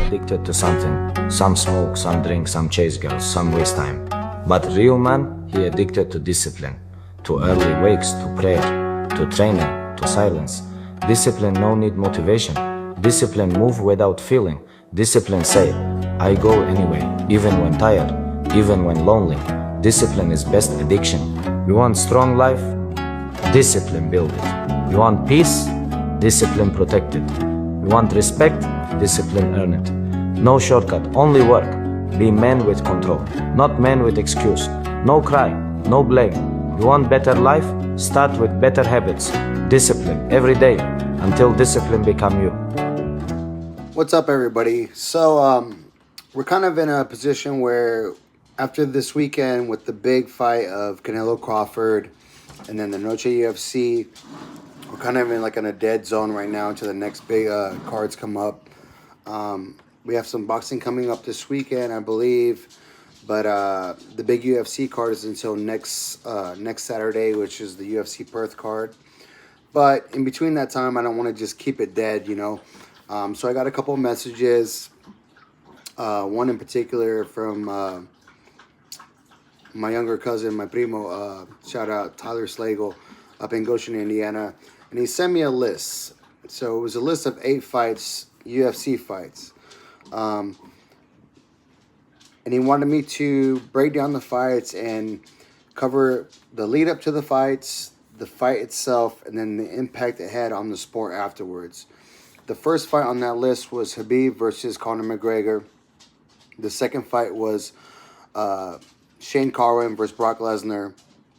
addicted to something. Some smoke, some drink, some chase girls, some waste time. But real man, he addicted to discipline. To early wakes, to prayer, to training, to silence. Discipline no need motivation. Discipline move without feeling. Discipline say, I go anyway, even when tired, even when lonely. Discipline is best addiction. You want strong life? Discipline build it. You want peace? Discipline protect it. You want respect? Discipline earn it. No shortcut, only work. Be man with control, not man with excuse. No cry, no blame. You want better life? Start with better habits. Discipline every day until discipline become you. What's up, everybody? So we're kind of in a position where after this weekend with the big fight of Canelo Crawford and then the Noche UFC, we're kind of in a dead zone right now until the next big cards come up. We have some boxing coming up this weekend, I believe, but the big UFC card is until next Saturday, which is the UFC Perth card. But in between that time, I don't want to just keep it dead, you know. So I got a couple of messages, one in particular from my younger cousin, my primo, shout out Tyler Slagle up in Goshen, Indiana. And he sent me a list. So it was a list of 8 fights, UFC fights. And he wanted me to break down the fights and cover the lead up to the fights, the fight itself, and then the impact it had on the sport afterwards. The first fight on that list was Khabib versus Conor McGregor. The second fight was Shane Carwin versus Brock Lesnar.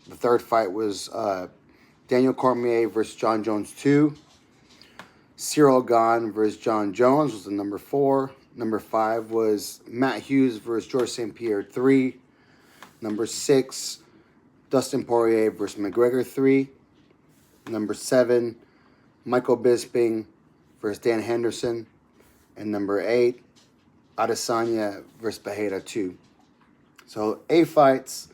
The third fight was Daniel Cormier versus John Jones 2. Cyril Gane versus John Jones was the number 4. Number 5 was Matt Hughes versus George St. Pierre 3. Number 6, Dustin Poirier versus McGregor 3. Number 7, Michael Bisping versus Dan Henderson. And number 8, Adesanya versus Pereira 2. So 8 fights.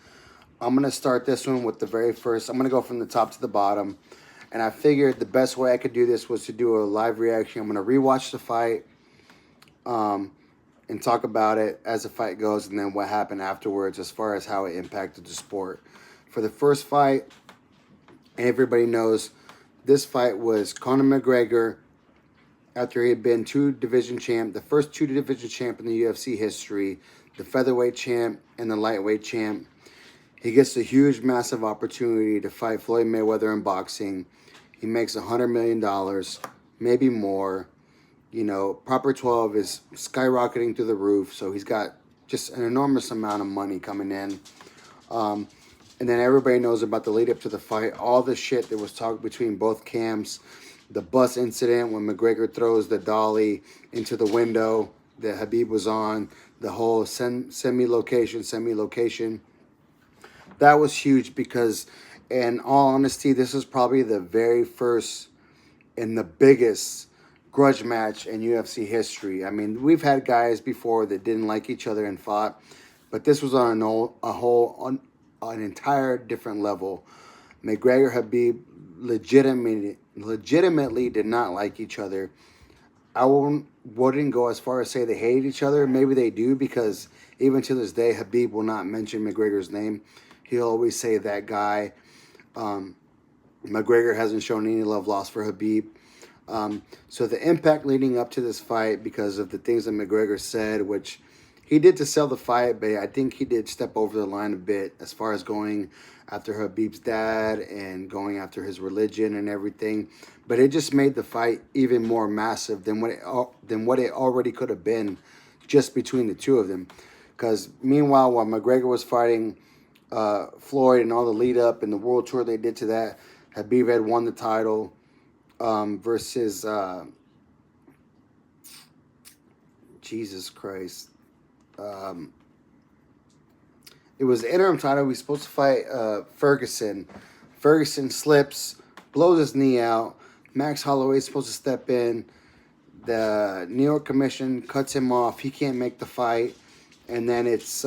I'm going to start this one with the very first. I'm going to go from the top to the bottom. And I figured the best way I could do this was to do a live reaction. I'm going to rewatch the fight and talk about it as the fight goes and then what happened afterwards as far as how it impacted the sport. For the first fight, everybody knows this fight was Conor McGregor after he had been 2-division champ, the first 2-division champ in the UFC history, the featherweight champ and the lightweight champ. He gets a huge, massive opportunity to fight Floyd Mayweather in boxing. He makes $100 million, maybe more. You know, Proper 12 is skyrocketing through the roof, so he's got just an enormous amount of money coming in. And then everybody knows about the lead up to the fight, all the shit that was talked between both camps, the bus incident when McGregor throws the dolly into the window that Khabib was on, the whole semi-location. That was huge because, in all honesty, this is probably the very first and the biggest grudge match in UFC history. I mean, we've had guys before that didn't like each other and fought, but this was on an entire different level. McGregor Khabib legitimately did not like each other. I wouldn't go as far as say they hated each other. Maybe they do, because even to this day, Khabib will not mention McGregor's name. He'll always say that guy. McGregor hasn't shown any love lost for Khabib. So the impact leading up to this fight, because of the things that McGregor said, which he did to sell the fight, but I think he did step over the line a bit as far as going after Khabib's dad and going after his religion and everything. But it just made the fight even more massive than what it already could have been just between the two of them. Because meanwhile, while McGregor was fighting Floyd and all the lead up and the world tour they did to that, Khabib had won the title versus Jesus Christ. It was the interim title. He was supposed to fight Ferguson. Ferguson slips, blows his knee out. Max Holloway's supposed to step in. The New York Commission cuts him off. He can't make the fight. And then it's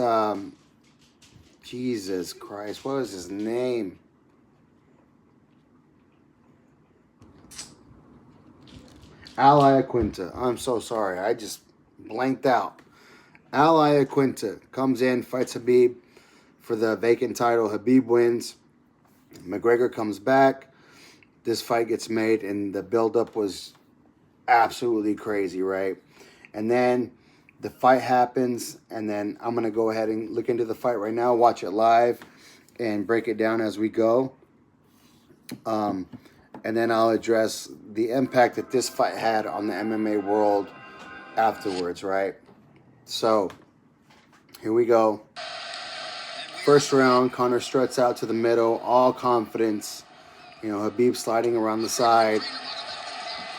Jesus Christ, what was his name? Al Iaquinta. I'm so sorry. I just blanked out. Al Iaquinta comes in, fights Khabib for the vacant title. Khabib wins. McGregor comes back. This fight gets made, and the buildup was absolutely crazy, right? And then the fight happens, and then I'm going to go ahead and look into the fight right now, watch it live, and break it down as we go. And then I'll address the impact that this fight had on the MMA world afterwards, right? So, here we go. First round, Conor struts out to the middle, all confidence. You know, Khabib sliding around the side.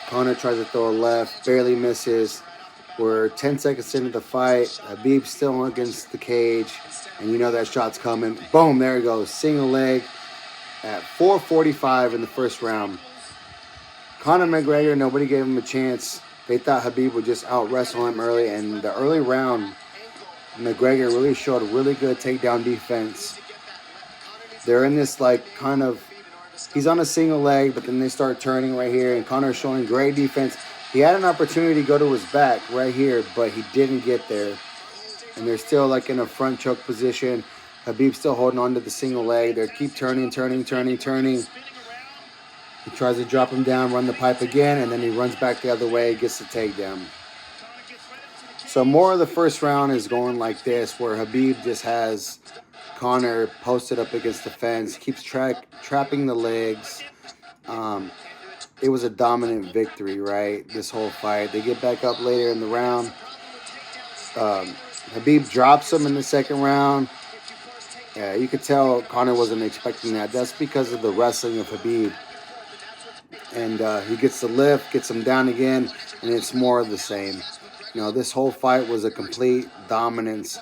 Conor tries to throw a left, barely misses. We're 10 seconds into the fight. Khabib's still against the cage, and you know that shot's coming. Boom, there he goes. Single leg at 4:45 in the first round. Conor McGregor, nobody gave him a chance. They thought Khabib would just out-wrestle him early, and the early round, McGregor really showed really good takedown defense. They're in this, like, kind of, he's on a single leg, but then they start turning right here, and Conor's showing great defense. He had an opportunity to go to his back right here, but he didn't get there. And they're still, like, in a front choke position. Khabib's still holding on to the single leg. They keep turning. He tries to drop him down, run the pipe again, and then he runs back the other way, gets the takedown. So more of the first round is going like this, where Khabib just has Conor posted up against the fence, keeps trapping the legs. It was a dominant victory, right? This whole fight. They get back up later in the round. Khabib drops him in the second round. Yeah, you could tell Conor wasn't expecting that. That's because of the wrestling of Khabib. And he gets the lift, gets him down again, and it's more of the same. You know, this whole fight was a complete dominance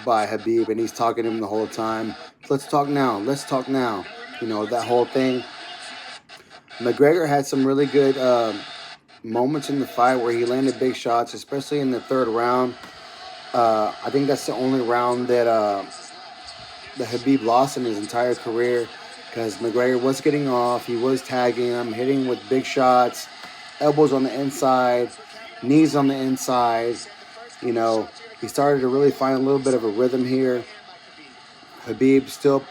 by Khabib, and he's talking to him the whole time. Let's talk now. You know, that whole thing. McGregor had some really good moments in the fight where he landed big shots, especially in the third round. I think that's the only round that Khabib lost in his entire career, because McGregor was getting off. He was tagging him, hitting with big shots, elbows on the inside, knees on the inside. You know, he started to really find a little bit of a rhythm here. Khabib still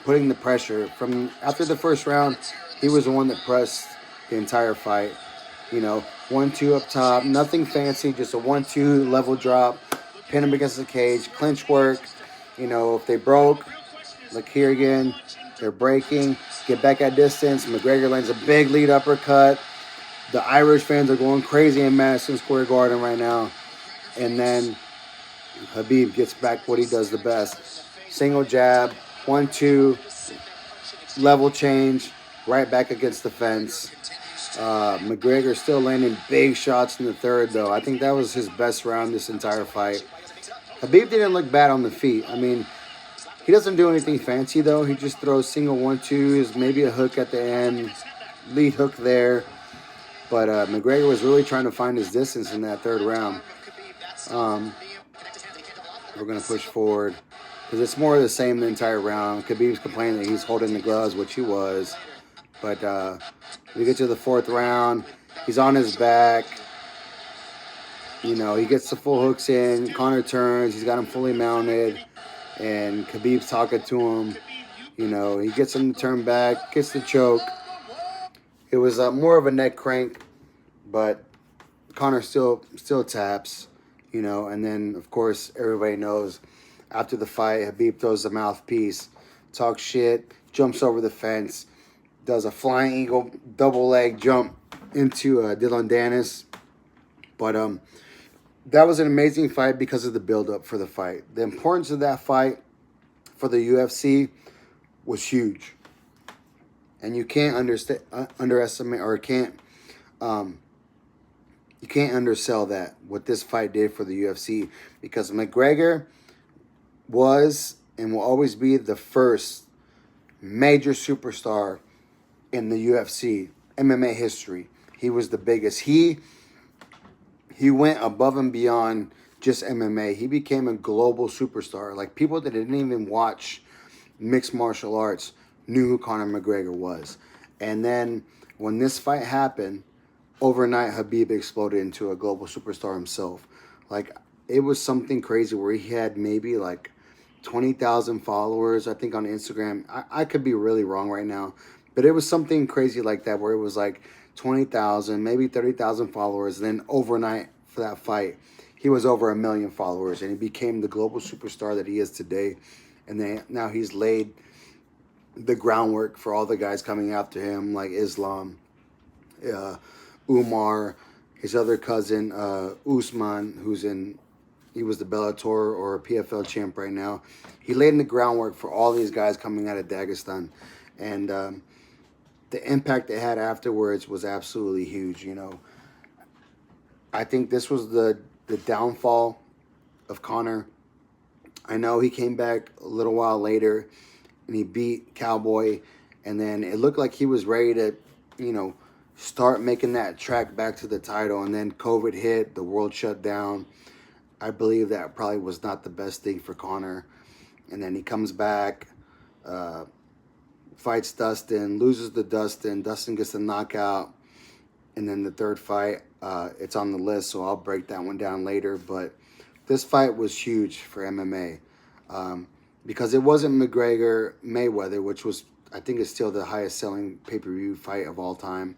putting the pressure. From after the first round, he was the one that pressed the entire fight. You know, 1-2 up top, nothing fancy, just a 1-2 level drop, pin him against the cage, clinch work. You know, if they broke, like here again, they're breaking, get back at distance. McGregor lands a big lead uppercut. The Irish fans are going crazy in Madison Square Garden right now. And then Khabib gets back what he does the best. Single jab, 1-2, level change, right back against the fence. McGregor still landing big shots in the third, though. I think that was his best round this entire fight. Khabib didn't look bad on the feet. I mean, he doesn't do anything fancy, though. He just throws single 1-2s, maybe a hook at the end, lead hook there. But McGregor was really trying to find his distance in that third round. We're going to push forward, because it's more of the same the entire round. Khabib's complaining that he's holding the gloves, which he was. But we get to the fourth round. He's on his back. You know, he gets the full hooks in. Conor turns. He's got him fully mounted. And Khabib's talking to him. You know, he gets him to turn back, gets the choke. It was more of a neck crank, but Conor still taps, you know. And then, of course, everybody knows after the fight, Khabib throws the mouthpiece, talks shit, jumps over the fence, does a flying eagle double leg jump into Dylan Dennis. But that was an amazing fight because of the build-up for the fight. The importance of that fight for the UFC was huge. And you can't underestimate, or you can't undersell that, what this fight did for the UFC. Because McGregor was and will always be the first major superstar in the UFC, MMA history. He was the biggest. He went above and beyond just MMA. He became a global superstar. Like, people that didn't even watch mixed martial arts knew who Conor McGregor was. And then when this fight happened, overnight Khabib exploded into a global superstar himself. Like, it was something crazy where he had maybe like 20,000 followers, I think, on Instagram. I could be really wrong right now, but it was something crazy like that where it was like 20,000, maybe 30,000 followers. And then overnight for that fight, he was over 1 million followers, and he became the global superstar that he is today. And then now he's laid the groundwork for all the guys coming after him, like Islam, uh, Umar, his other cousin, Usman, he was the Bellator or PFL champ right now. He laid in the groundwork for all these guys coming out of Dagestan. And the impact it had afterwards was absolutely huge. I think this was the downfall of Conor. I know he came back a little while later and he beat Cowboy, and then it looked like he was ready to, start making that track back to the title. And then COVID hit, the world shut down. I believe that probably was not the best thing for Conor. And then he comes back, fights Dustin, loses to Dustin. Dustin gets the knockout. And then the third fight, it's on the list, so I'll break that one down later. But this fight was huge for MMA because it wasn't McGregor Mayweather, which was, I think, is still the highest selling pay-per-view fight of all time.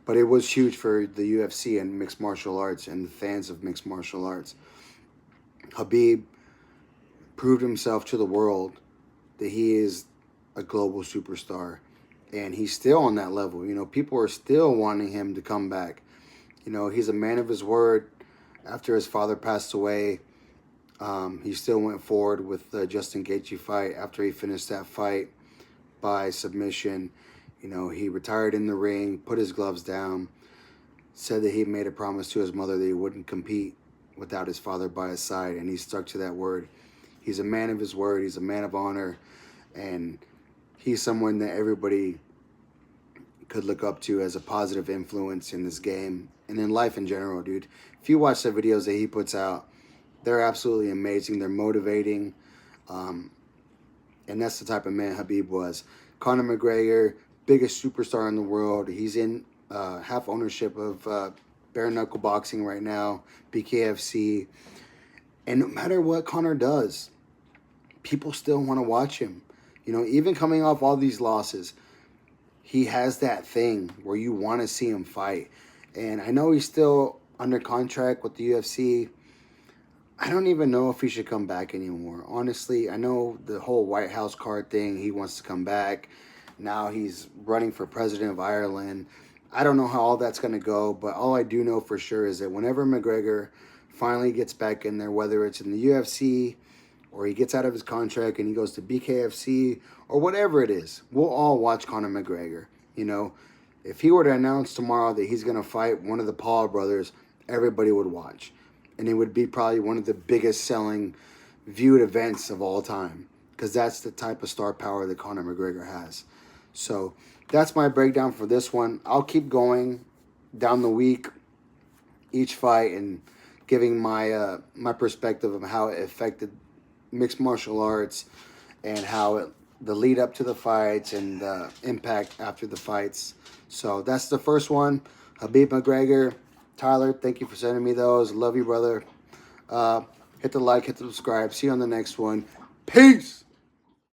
But it was huge for the UFC and mixed martial arts and the fans of mixed martial arts. Khabib proved himself to the world that he is a global superstar. And he's still on that level. People are still wanting him to come back. He's a man of his word. After his father passed away, he still went forward with the Justin Gaethje fight. After he finished that fight by submission, he retired in the ring, put his gloves down, said that he made a promise to his mother that he wouldn't compete without his father by his side, and he stuck to that word. He's a man of his word. He's a man of honor, and he's someone that everybody could look up to as a positive influence in this game and in life in general, dude. If you watch the videos that he puts out, they're absolutely amazing. They're motivating, and that's the type of man Khabib was. Conor McGregor, biggest superstar in the world. He's in half ownership of bare knuckle boxing right now, BKFC. And no matter what Conor does, people still want to watch him. Even coming off all these losses, he has that thing where you want to see him fight. And I know he's still under contract with the UFC. I don't even know if he should come back anymore. Honestly, I know the whole White House card thing, he wants to come back. Now he's running for president of Ireland. I don't know how all that's going to go, but all I do know for sure is that whenever McGregor finally gets back in there, whether it's in the UFC or he gets out of his contract and he goes to BKFC or whatever it is, we'll all watch Conor McGregor. If he were to announce tomorrow that he's going to fight one of the Paul brothers, everybody would watch. And it would be probably one of the biggest selling viewed events of all time, because that's the type of star power that Conor McGregor has. So that's my breakdown for this one. I'll keep going down the week, each fight, and giving my my perspective of how it affected mixed martial arts and how the lead up to the fights and the impact after the fights. So that's the first one, Khabib McGregor. Tyler, thank you for sending me those. Love you, brother. Hit the like, hit the subscribe. See you on the next one. Peace!